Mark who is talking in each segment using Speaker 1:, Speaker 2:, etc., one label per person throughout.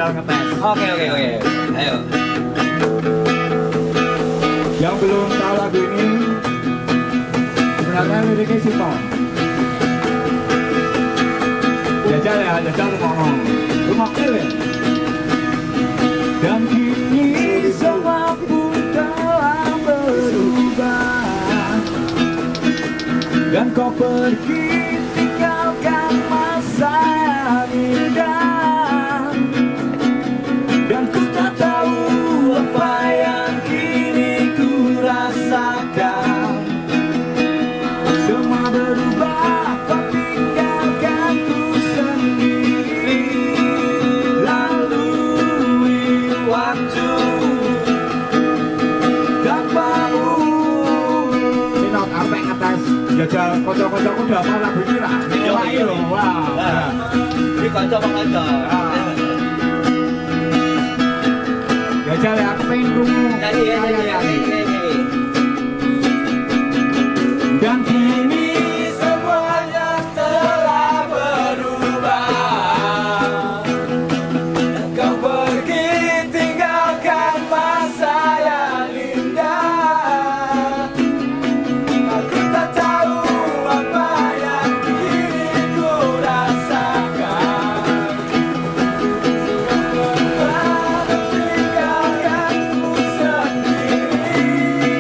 Speaker 1: jajal ngetes.
Speaker 2: Oke. Ayo.
Speaker 1: Yang belum tahu lagu ini, sebenarnya liriknya simpel. Jajal ya, jajal ngomong. Rumah kele. Dan kini semua pun telah berubah, dan kau pergi tinggalkan masa yang indah, dan ku tak tahu apa yang kini ku rasakan. Semua berubah, kau tinggalkan ku sendiri, lalui waktu tanpamu. Ini not sampai ngetes jajal kocok-kocok udah apa lagu ini lah.
Speaker 2: Iya.
Speaker 1: Wah.
Speaker 2: Ini kocok-kocok.
Speaker 1: Jajal ya, aku pengen krungu.
Speaker 2: Nyanyi.
Speaker 1: Dan kini semuanya telah berubah, kau pergi tinggalkan masa yang indah. Aku tak tahu apa yang kini ku rasakan. Kau tinggalkanku sendiri.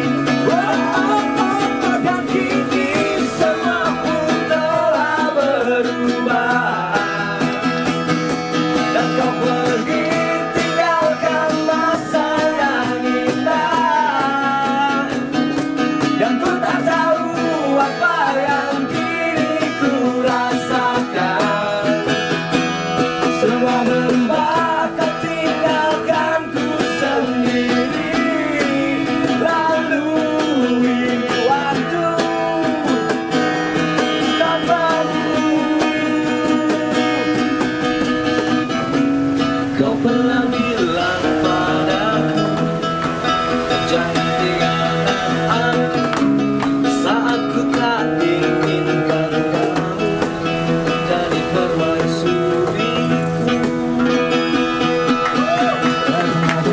Speaker 1: Dan kini semua pun telah berubah, dan kau pergi tinggalkan masa yang indah, dan ku tak tahu apa yang kini ku rasakan. Semua berubah, kau tinggalkanku sendiri, lalui waktu tanpamu.
Speaker 2: Kau pernah bilang padaku, jangan tinggalkan aku, saat ku tak inginkan kamu jadi permaisuriku.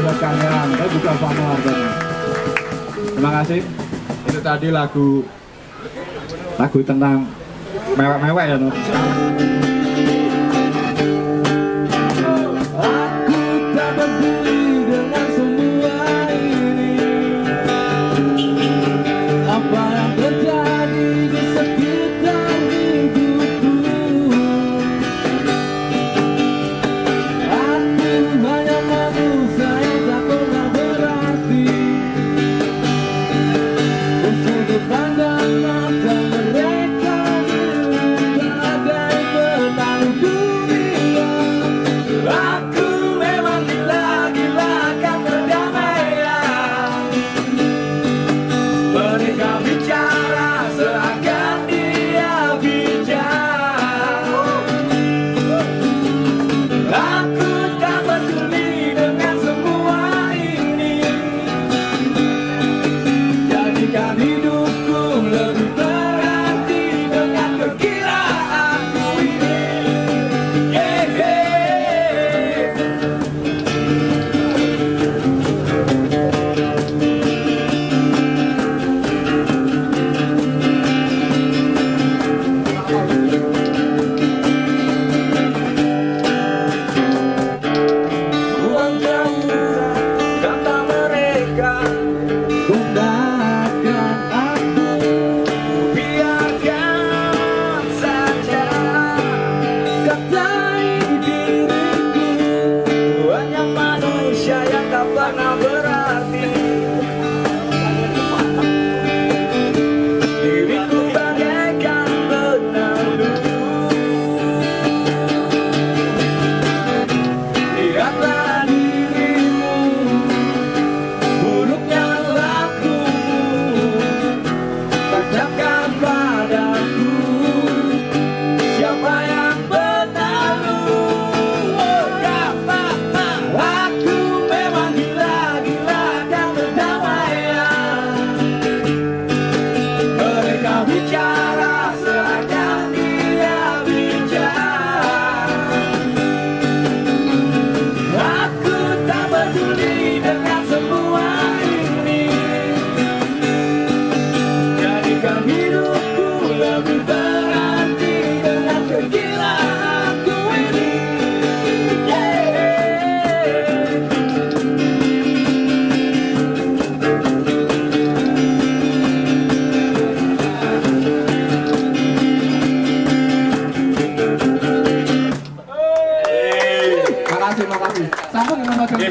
Speaker 1: Buat kalian, saya buka sama harganya. Terima kasih. Itu tadi lagu tentang mewek-mewek ya, Nur. Aku tak peduli dengan semua ini, apa yang terjadi di sekitar hidupku. Aku hanya manusia yang tak pernah berarti untuk dipandang mata mereka bagai petang dunia. Aku memang gila-gilakan perdamaian. Mereka bicara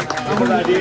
Speaker 1: Itu tadi.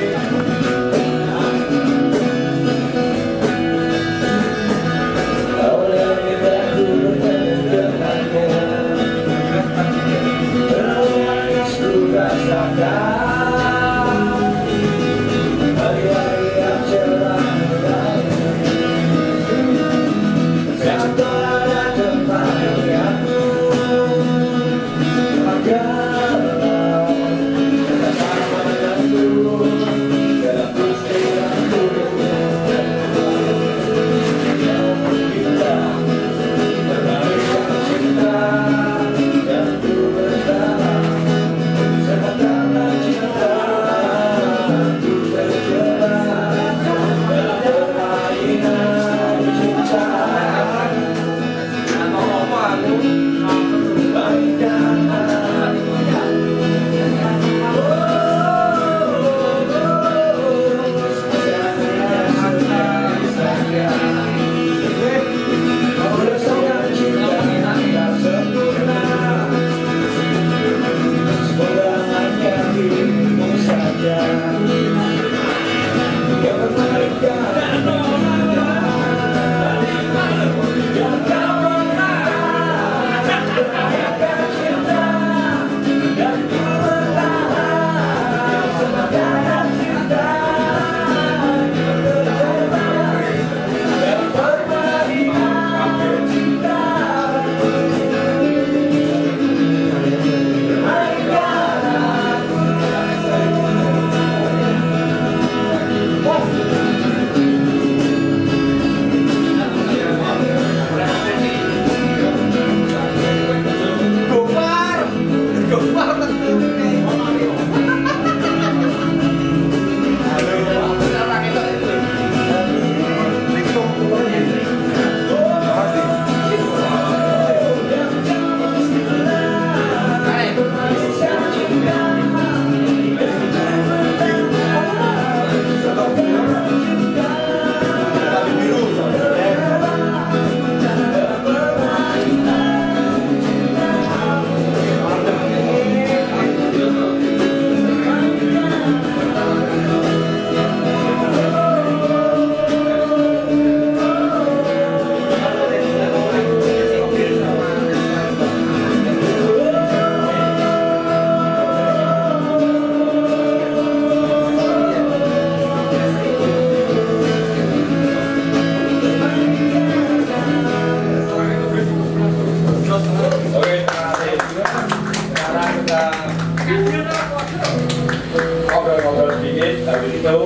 Speaker 1: Ngobrol-ngobrol sedikit, habis itu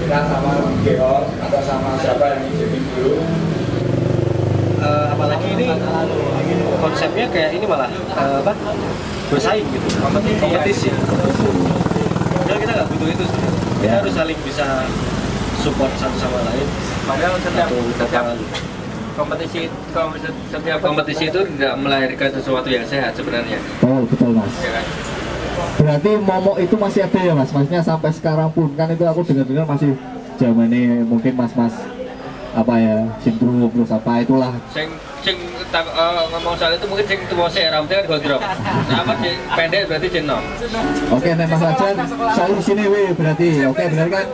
Speaker 1: kita sama Geor atau sama siapa yang izinin dulu.
Speaker 3: Apalagi ini konsepnya kayak ini malah bersaing gitu, kompetisi. Padahal kita nggak butuh itu sebenarnya. Kita harus saling bisa support satu sama lain.
Speaker 4: Padahal setiap kompetisi itu tidak melahirkan sesuatu yang sehat sebenarnya.
Speaker 5: Oh betul mas.
Speaker 4: Ya kan?
Speaker 5: Berarti momok itu masih ada ya mas? Maksudnya sampai sekarang pun kan itu aku dengar-dengar masih zaman ini mungkin mas-mas apa ya sindrom terus apa itulah.
Speaker 4: Sing ngomong soal itu mungkin sing tua sih rambutnya kan gondrong. Nah, apa sih pendek berarti jenom.
Speaker 5: Oke nek mas Rajan saya di sini weh berarti. Oke benar kan?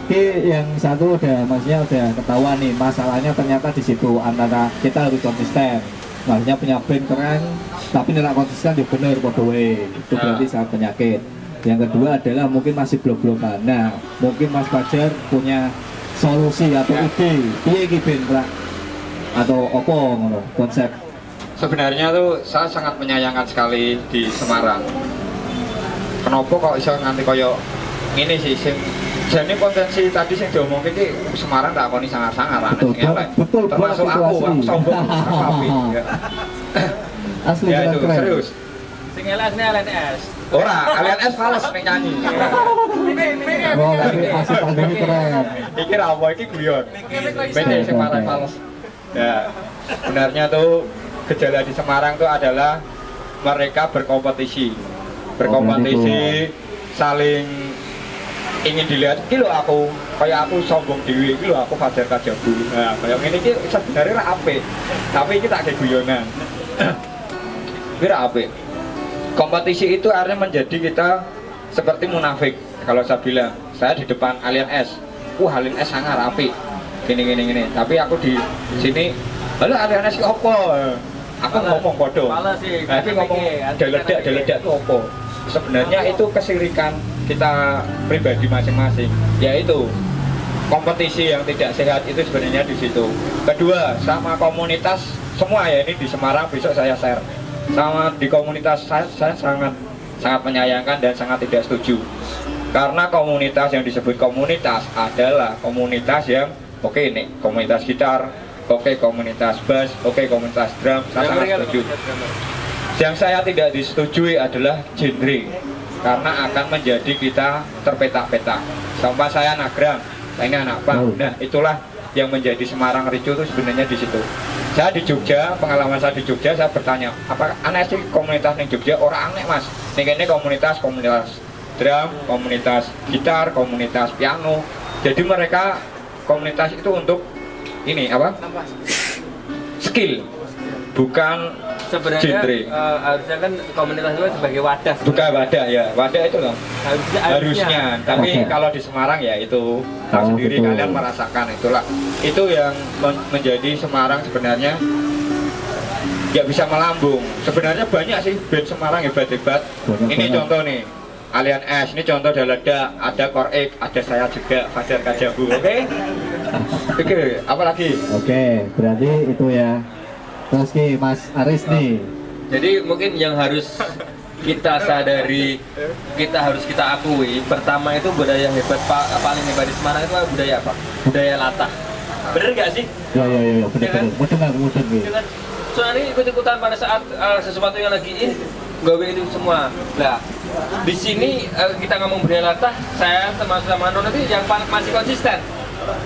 Speaker 5: Yang satu udah maksudnya udah ketahuan nih masalahnya ternyata di situ antara kita harus konsisten. Maksudnya punya band keren tapi tidak konsisten ya bener bodoh itu berarti sangat penyakit. Yang kedua adalah mungkin masih blok-blokan. Nah mungkin Mas Fajar punya solusi atau ide piye iki band Pak atau opo ngono konsep.
Speaker 1: Sebenarnya tuh saya sangat menyayangkan sekali di Semarang. Kenapa kok iso nganti koyo ngene sih sing jane potensi tadi sing diomongke iki Semarang tak akoni sangar-sangar aneh sing elek.
Speaker 5: Betul,
Speaker 1: termasuk aku sombong sapi.
Speaker 5: Asli
Speaker 1: Ya itu
Speaker 5: keren.
Speaker 1: serius.
Speaker 4: Sing elek ne LNS.
Speaker 1: Ora, LNS fals ning nyanyi.
Speaker 5: Oh, tapi asli pandemi keren.
Speaker 1: Iki ra apa iki guyon. Beda sing marah fals. Ya, sebenarnya tuh gejala di Semarang tuh adalah mereka berkompetisi. Berkompetisi, saling ingin dilihat, iki lho aku, kayak aku sombong dewi, iki lho aku Fajar Kajabu. Nah, kayak ngene iki sebenarnya ra apik. Tapi iki tak kayak guyonan. Iki ra apik. Kompetisi itu akhirnya menjadi kita seperti munafik. kalau saya bilang saya di depan Alien S, Alien S sangat rapi, gini. Tapi aku di sini, lalu Alien S opo? Aku ngomong bodoh. Tapi ngomong deledak itu opo? Sebenarnya itu kesirikan kita pribadi masing-masing, yaitu kompetisi yang tidak sehat itu sebenarnya di situ. Kedua, sama komunitas semua ya, ini di Semarang besok saya share. Sama di komunitas saya sangat menyayangkan dan sangat tidak setuju. Karena komunitas yang disebut komunitas adalah komunitas yang oke nih, komunitas gitar, oke komunitas bass, oke komunitas drum, saya sangat setuju. Yang saya tidak disetujui adalah genre, karena akan menjadi kita terpetak-petak. Sampai saya nagrang, ini anak pang. Nah, itulah yang menjadi Semarang Ricu itu sebenarnya di situ. Saya di Jogja, pengalaman saya di Jogja, saya bertanya, apa aneh sih komunitas di Jogja? Orang aneh mas. Ini komunitas drum, komunitas gitar, komunitas piano. Jadi mereka komunitas itu untuk ini apa? Skill, bukan
Speaker 4: sebenarnya
Speaker 1: genre.
Speaker 4: Harusnya kan komunitas itu sebagai wadah.
Speaker 1: Bukan wadah ya, wadah itu loh. Harusnya. Tapi
Speaker 5: Oke.
Speaker 1: kalau di Semarang ya itu tahu sendiri,
Speaker 5: betul.
Speaker 1: kalian merasakan itulah. Itu yang menjadi Semarang sebenarnya nggak bisa melambung. Sebenarnya banyak sih band Semarang hebat-hebat. Ini
Speaker 5: Banyak.
Speaker 1: contoh nih, Alien S, ini contoh Dalada, ada Korek, ada saya juga, Fajar Kajabu, oke? Oke, apa lagi?
Speaker 5: Oke, berarti itu ya. Terus ki Mas Aris nih.
Speaker 4: Jadi mungkin yang harus kita sadari, kita akui, pertama itu budaya hebat, paling hebat di Semarang itu budaya apa? Budaya latah. Bener nggak sih?
Speaker 5: Ya, bener-bener. Mudeng ki.
Speaker 4: Dengan soalnya ikut-ikutan pada saat sesuatu yang lagi gawe itu semua. Nah, di sini kita ngomong budaya latah, saya termasuk sama Non itu yang masih konsisten.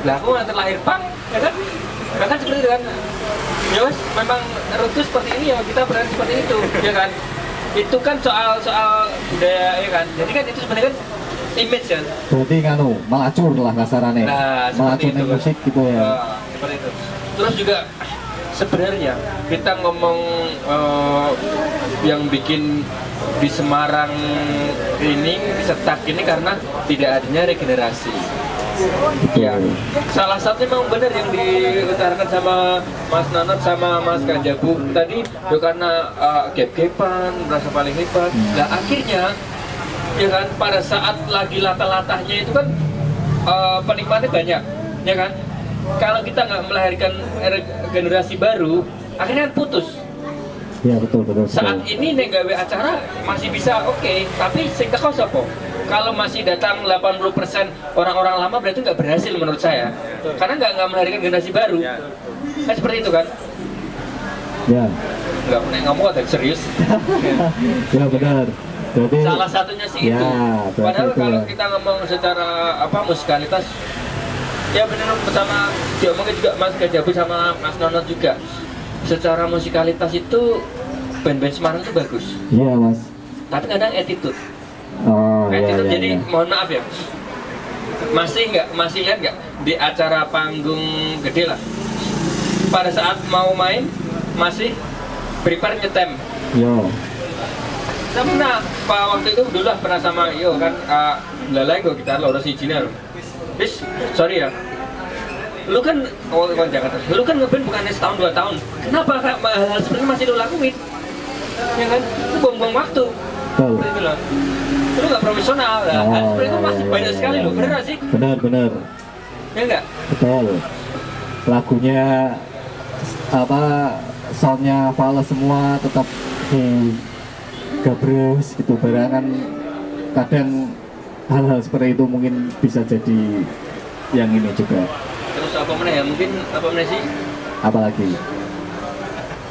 Speaker 4: Lah, aku yang terlahir punk, ya kan? Bahkan seperti itu kan. Ya wes, memang rute seperti ini ya, kita berada seperti itu, ya kan? Itu kan soal budaya, ya kan? Jadi kan itu sebenarnya kan image kan.
Speaker 5: Berarti nganu, melacur lah kasarannya.
Speaker 4: Nah,
Speaker 5: melacur
Speaker 4: seperti itu kan.
Speaker 5: musik gitu ya.
Speaker 4: Seperti itu. Terus juga sebenarnya kita ngomong yang bikin di Semarang ini setak ini karena tidak adanya regenerasi. Ya, salah satu memang benar yang diutarakan sama Mas Nanot sama Mas Kajabu tadi, itu karena gap-gapan merasa paling hebat. Nah akhirnya, ya kan, pada saat lagi latah-latahnya itu kan penikmatnya banyak, ya kan. Kalau kita nggak melahirkan generasi baru, akhirnya kan putus.
Speaker 5: Ya betul.
Speaker 4: Saat ini nih gawe acara masih bisa oke, tapi sing teko sapa? Kalau masih datang 80% orang-orang lama berarti nggak berhasil menurut saya. Karena nggak melahirkan generasi baru. Kan seperti itu kan?
Speaker 5: Ya.
Speaker 4: Nggak pernah ngomong ada serius.
Speaker 5: Ya benar. Jadi
Speaker 4: Salah satunya sih
Speaker 5: ya,
Speaker 4: itu.
Speaker 5: berarti
Speaker 4: Padahal
Speaker 5: itu
Speaker 4: kalau
Speaker 5: ya.
Speaker 4: kita ngomong secara musikalitas, ya benar bersama diomongin juga Mas Gajabu sama Mas Nonot juga. Secara musikalitas itu band-band Semarang itu bagus.
Speaker 5: Iya mas.
Speaker 4: Tapi kadang attitude.
Speaker 5: Oh iya.
Speaker 4: Attitude
Speaker 5: Iya,
Speaker 4: jadi
Speaker 5: iya.
Speaker 4: mohon maaf ya. Masih ingat nggak di acara panggung gede lah. Pada saat mau main masih prepare nyetem.
Speaker 5: Yo.
Speaker 4: Saya pernah, Pak waktu itu dulu lah pernah sama Yo kan, lalai gue gitar lo si Cina lo. Sorry ya, lu kan Jakarta, lu kan ngeband bukan setahun 2 tahun. Kenapa hal seperti masih lu lakuin? Ya kan, lu buang-buang waktu.
Speaker 5: Betul.
Speaker 4: Seperti itu loh. Lu nggak profesional lah. Hal seperti itu masih
Speaker 5: iya,
Speaker 4: banyak sekali loh, bener nggak sih?
Speaker 5: Benar.
Speaker 4: Ya enggak?
Speaker 5: Betul. Lagunya apa, soundnya fals semua tetap gabrus gitu, barangan. Kadang hal-hal seperti itu mungkin bisa jadi yang ini juga.
Speaker 4: Terus apa mana ya? Mungkin apa mana sih?
Speaker 5: Apalagi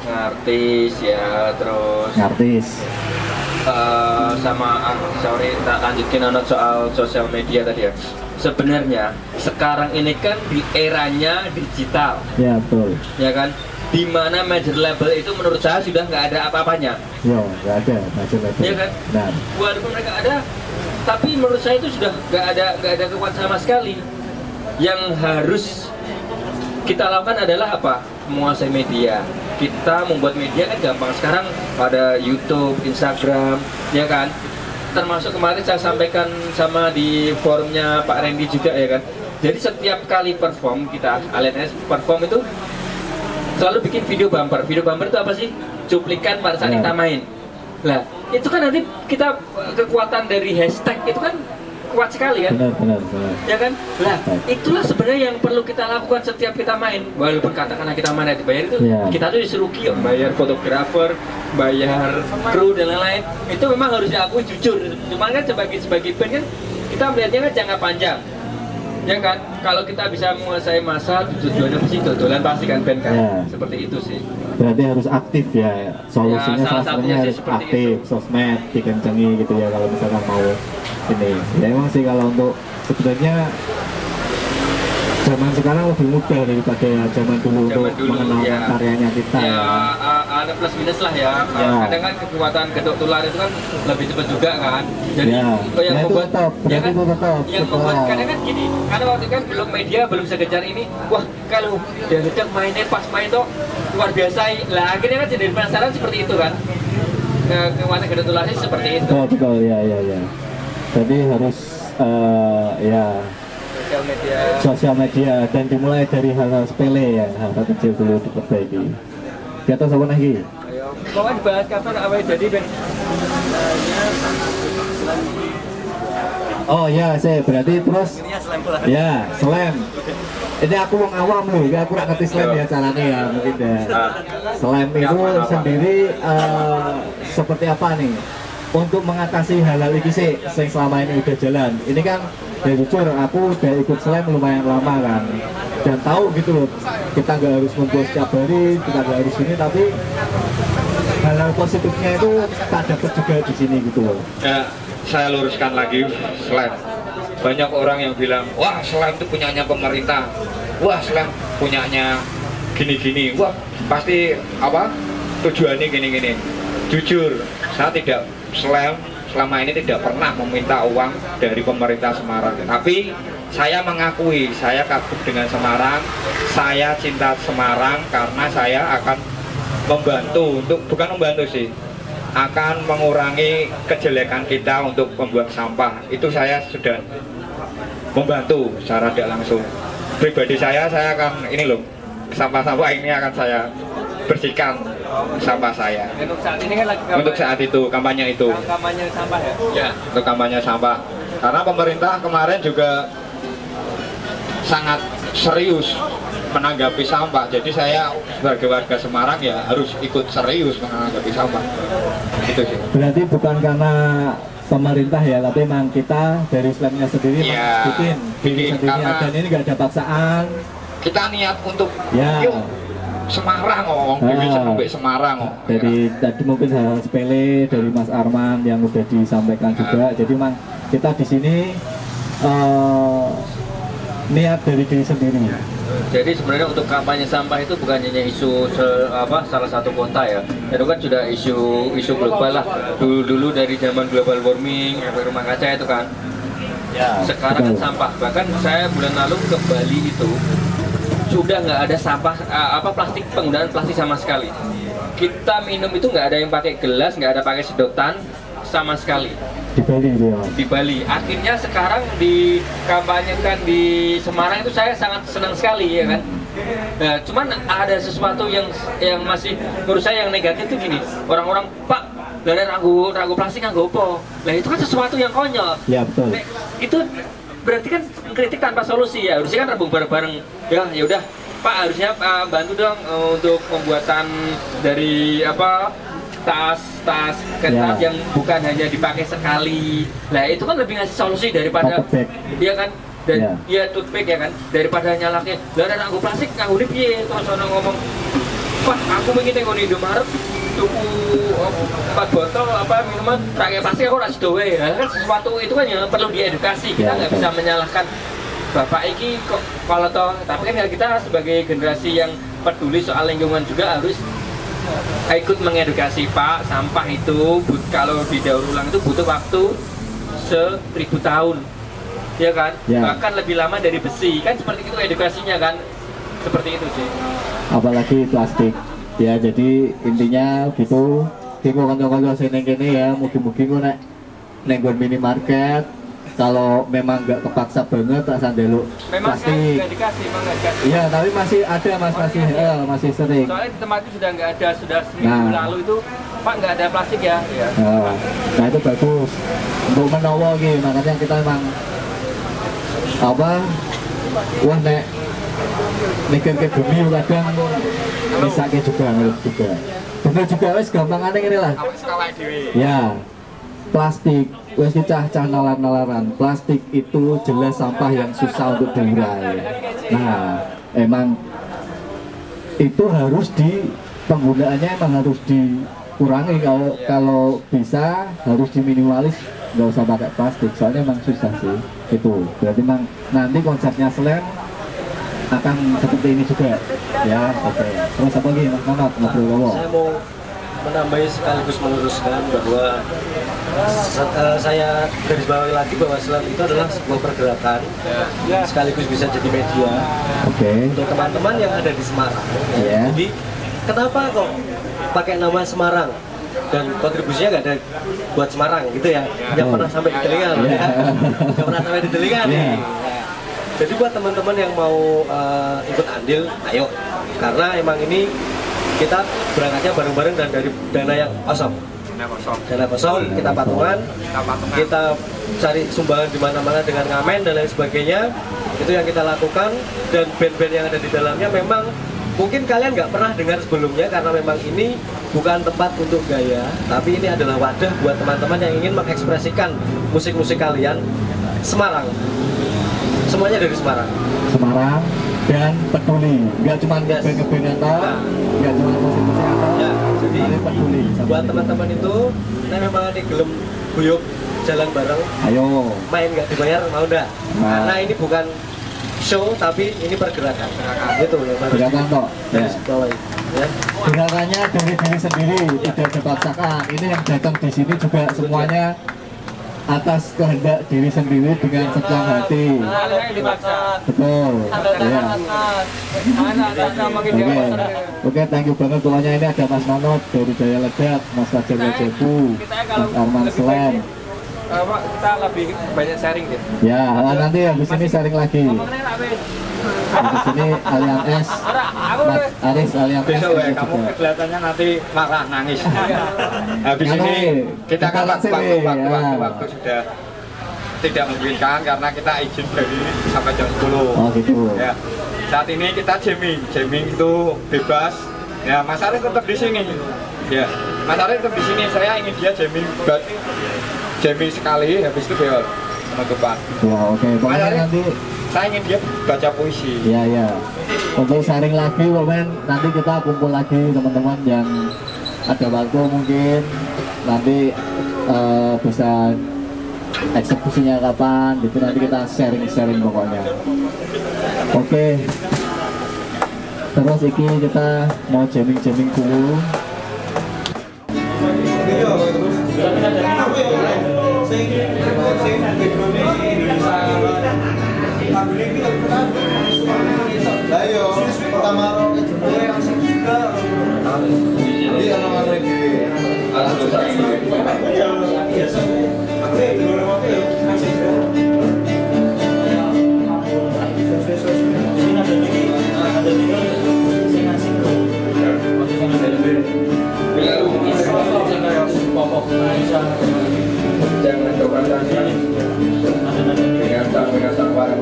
Speaker 4: Artis ya, terus
Speaker 5: artis.
Speaker 4: sama sorry tak lanjutin Anot soal sosial media tadi ya. Sebenarnya sekarang ini kan di eranya digital,
Speaker 5: Ya betul.
Speaker 4: ya kan? Di mana major label itu menurut saya sudah nggak ada apa-apanya,
Speaker 5: Yo, nggak ada macam itu.
Speaker 4: ya kan?
Speaker 5: Nah,
Speaker 4: Walaupun mereka ada, tapi menurut saya itu sudah nggak ada kekuatan sama sekali. Yang harus kita lakukan adalah apa? Menguasai media. Kita membuat media kan gampang sekarang, pada YouTube, Instagram, ya kan? termasuk kemarin saya sampaikan sama di forumnya Pak Randy juga ya kan. Jadi setiap kali perform kita ALNS perform itu selalu bikin video bumper. Video bumper itu apa sih? Cuplikan pada saat kita main. Lah, itu kan nanti kita kekuatan dari hashtag itu kan kuat sekali kan?
Speaker 5: Benar.
Speaker 4: Ya kan? Lah, itulah sebenarnya yang perlu kita lakukan setiap kita main. Walaupun katakanlah kita mana dibayar itu, kita tuh disuruh kios, bayar fotografer, bayar kru dan lain-lain. Itu memang harus diakui jujur. Cuman kan sebagai band kan kita melihatnya kan jangka panjang. Ya kan? Kalau kita bisa menguasai masa, tujuannya pasti dodolan pasti kan band kan? Seperti itu sih.
Speaker 5: Berarti harus aktif ya. Solusinya salah satunya harus aktif, sosmed dikencengi gitu ya kalau misalkan mau ini. Ya emang sih kalau untuk sebenarnya zaman sekarang lebih mudah daripada zaman dulu untuk mengenalkan karyanya kita.
Speaker 4: Ya, ada plus minus lah ya. Kadang kan kekuatan gedok tular itu kan lebih cepat juga kan. Jadi yang membuat yang membuat kadang kan gini, karena waktu kan belum media belum sekejar ini. Wah, kalau dia gedok mainnya pas main tuh luar biasa. Lah akhirnya kan jadi penasaran seperti itu kan. Kekuatan gedok tularnya seperti itu.
Speaker 5: Betul ya. Jadi harus sosial media dan dimulai dari hal-hal sepele ya, hal-hal kecil dulu diperbaiki. Di atas apa lagi?
Speaker 4: Ayo, pokoknya dibahas kapan apa jadi Ben?
Speaker 5: Oh ya, saya berarti terus ya slam. Ini aku mau ngawam loh, aku nggak ngerti slam ya caranya ya mungkin ya. Slam itu sendiri seperti apa nih? Untuk mengatasi hal-hal ini sih yang selama ini udah jalan. Ini kan ya jujur aku udah ikut slam lumayan lama kan, dan tahu gitu loh, kita nggak harus ngumpul setiap hari, kita nggak harus ini, tapi hal-hal positifnya itu tak dapat juga di sini gitu loh.
Speaker 1: Ya, saya luruskan lagi slam. Banyak orang yang bilang, wah slam itu punyanya pemerintah, wah slam punyanya gini-gini, wah pasti apa tujuannya gini-gini. Jujur, saya tidak slam selama ini tidak pernah meminta uang dari pemerintah Semarang, tapi saya mengakui saya kagum dengan Semarang, saya cinta Semarang karena saya akan membantu untuk, bukan membantu sih, akan mengurangi kejelekan kita untuk membuang sampah. Itu saya sudah membantu secara tidak langsung. Pribadi saya akan ini loh, sampah-sampah ini akan saya bersihkan sampah saya.
Speaker 4: Untuk saat ini kan lagi kampanye.
Speaker 1: Untuk saat itu, kampanye itu.
Speaker 4: Kampanye sampah ya?
Speaker 1: Ya, untuk kampanye sampah. Karena pemerintah kemarin juga sangat serius menanggapi sampah. Jadi saya sebagai warga Semarang ya harus ikut serius menanggapi sampah. Itu sih.
Speaker 5: Berarti bukan karena pemerintah ya, tapi memang kita dari slamnya sendiri bikin sendiri, dan ini nggak ada paksaan.
Speaker 1: Kita niat untuk yuk Semarang sampai Semarang.
Speaker 5: Dari tadi mungkin hal sepele dari Mas Arman yang udah disampaikan juga. Jadi memang kita di sini niat dari diri sendiri.
Speaker 4: Jadi sebenarnya untuk kampanye sampah itu bukan hanya isu salah satu kota ya. Itu kan sudah isu global lah. Dulu dari zaman global warming, efek rumah kaca itu kan. Ya, sekarang kan sampah. Bahkan saya bulan lalu ke Bali itu sudah nggak ada sampah plastik, penggunaan plastik sama sekali. Kita minum itu nggak ada yang pakai gelas, nggak ada pakai sedotan sama sekali.
Speaker 5: Di Bali ya.
Speaker 4: Di Bali. Akhirnya sekarang dikampanyekan di Semarang itu saya sangat senang sekali ya kan. Nah, cuman ada sesuatu yang masih menurut saya yang negatif itu gini. Orang-orang, Pak, dari ragu plastik nggak gopo. Nah itu kan sesuatu yang konyol.
Speaker 5: Ya betul.
Speaker 4: Nah, itu berarti kan kritik tanpa solusi ya. Harusnya kan rebung bareng-bareng. Ya udah Pak, harusnya bantu dong untuk pembuatan dari tas kertas yang bukan hanya dipakai sekali. Nah itu kan lebih ngasih solusi daripada dia kan, dan tote bag ya kan, daripada nyalaknya lah aku plastik nganggo piye terus ono ngomong, Pak aku mengin ning Indomaret tuku 4 botol minuman pakai plastik aku ora sido wae. Kan sesuatu itu kan yang perlu diedukasi. Kita nggak bisa menyalahkan Bapak iki kok kalau toh, tapi kan kita sebagai generasi yang peduli soal lingkungan juga harus ikut mengedukasi, Pak, sampah itu kalau didaur ulang itu butuh waktu 1000 tahun, ya kan? Bahkan lebih lama dari besi, kan seperti itu edukasinya kan, seperti itu sih.
Speaker 5: Apalagi plastik, ya jadi intinya gitu. Kiko kanca-kanca sing ning kene ya, mugi-mugi kok nek nenggon minimarket. Kalau memang nggak kepaksa banget tak sandeluk
Speaker 4: Memang
Speaker 5: plastik.
Speaker 4: nggak dikasih, memang nggak dikasih.
Speaker 5: Iya, tapi masih ada mas, masih sering.
Speaker 4: Soalnya di tempat itu sudah nggak ada, sudah seminggu
Speaker 5: Nah.
Speaker 4: lalu itu Pak nggak ada plastik ya. Ya.
Speaker 5: Nah itu bagus untuk menawa gitu, makanya kita emang apa? Wah nek mikir ke bumi kadang bisa juga ngeluh juga. Bener juga wes gampang aneh ini lah.
Speaker 1: Awak skala dhewe.
Speaker 5: Ya, plastik, wes cah nalar-nalaran. Plastik itu jelas sampah yang susah untuk diurai. Nah, emang itu harus penggunaannya emang harus dikurangi. Kalau bisa harus diminimalis, nggak usah pakai plastik. Soalnya emang susah sih. Itu berarti emang nanti konsepnya Slam akan seperti ini juga. Ya, oke. Terus apa lagi Mas Mamat ngobrol-ngobrol?
Speaker 3: Saya mau menambahi sekaligus meluruskan bahwa saya garis bawahi lagi bahwa Slam itu adalah sebuah pergerakan sekaligus bisa jadi media
Speaker 5: Oke.
Speaker 3: untuk teman-teman yang ada di Semarang.
Speaker 5: Iya.
Speaker 3: Jadi kenapa kok pakai nama Semarang dan kontribusinya nggak ada buat Semarang gitu ya? Yang pernah sampai di telinga loh
Speaker 5: Iya.
Speaker 3: ya? Yang pernah sampai di telinga nih.
Speaker 5: Iya.
Speaker 3: Jadi buat teman-teman yang mau ikut andil, ayo, karena emang ini kita berangkatnya bareng-bareng dan dari dana yang kosong. Dana kosong, kita patungan, kita cari sumbangan di mana-mana dengan ngamen dan lain sebagainya. Itu yang kita lakukan, dan band-band yang ada di dalamnya memang mungkin kalian nggak pernah dengar sebelumnya karena memang ini bukan tempat untuk gaya, tapi ini adalah wadah buat teman-teman yang ingin mengekspresikan musik-musik kalian. Semarang, semuanya dari Semarang.
Speaker 5: Semarang dan peduli, nggak cuma ngeband-ngebandan toh, nggak cuma musik-musik toh,
Speaker 3: Ya, jadi
Speaker 5: tapi peduli sama
Speaker 3: buat
Speaker 5: ini.
Speaker 3: teman-teman itu, nah memang ada gelem guyub jalan bareng,
Speaker 5: Ayo,
Speaker 3: main nggak dibayar mau nggak?
Speaker 5: Nah.
Speaker 3: Karena ini bukan show tapi ini pergerakan. Gitu loh.
Speaker 5: gerakan toh, ya.
Speaker 3: Ya.
Speaker 5: Gerakannya dari diri sendiri, tidak dipaksakan. Ini yang datang di sini juga semuanya atas kehendak diri sendiri dengan senang hati.
Speaker 4: Ada yang dipaksa.
Speaker 5: Betul, ya. Oke, thank you banget. Pokoknya ini ada Mas Manot dari Jaya Ledak, Mas Fajar Wajebu, Mas Arman Slam.
Speaker 4: Kita lebih banyak sharing deh.
Speaker 5: Ya, nanti habis ini sharing lagi. Habis ini Alian S, Mas Aris Alian S
Speaker 1: Besok ya,
Speaker 5: ikut
Speaker 1: kamu
Speaker 5: juga.
Speaker 1: kelihatannya nanti marah nangis. Habis
Speaker 5: Karena
Speaker 1: ini kita kan
Speaker 5: kita langsung,
Speaker 1: waktu sudah tidak memungkinkan karena kita izin dari sampai jam 10.
Speaker 5: Oh gitu.
Speaker 1: Ya. Saat ini kita jamming itu bebas. Ya, Mas Aris tetap di sini. Ya, Mas Aris tetap di sini. Saya ingin dia jamming sekali, habis itu bel penutupan.
Speaker 5: Ya oke, pokoknya nanti
Speaker 1: Saya ingin dia baca puisi.
Speaker 5: ya ya. Untuk sharing lagi, pokoknya nanti kita kumpul lagi teman-teman yang ada waktu mungkin nanti bisa eksekusinya kapan gitu, nanti kita sharing pokoknya. Oke. Terus iki kita mau jamming dulu.
Speaker 6: Ayo, pertama jadi anak-anak lagi.
Speaker 1: Jangan coba-coba binatang barang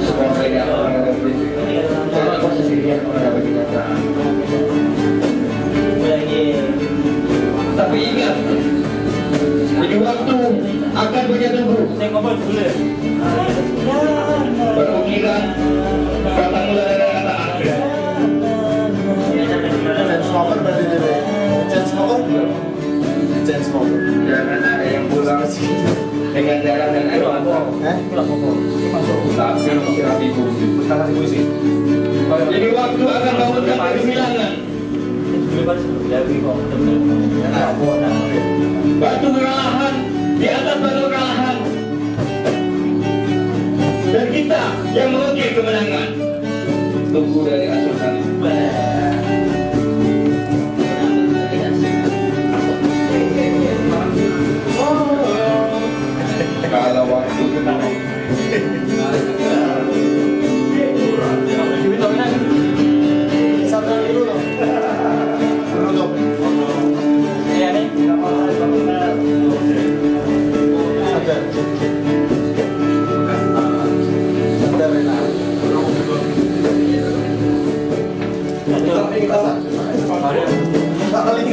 Speaker 1: supaya melihat orang yang berbeda. Posisi dia pada binatang. Tapi ingat, ini waktu akan berjatuh buruk. Permukiman kata mulai dari kata akhir.
Speaker 6: Chance smoker berarti deh. Chance smoker. Chance smoker.
Speaker 1: Jangan ada yang pulang dengan darah dan air atau tapi istirahat ibu. Jadi waktu akan bangunkan kehilangan. Batu kekalahan di atas batu kekalahan. Dan kita yang mengukir kemenangan. Tunggu dari asuhan. Oh.
Speaker 6: Sadar. Sadar enak. Kita paling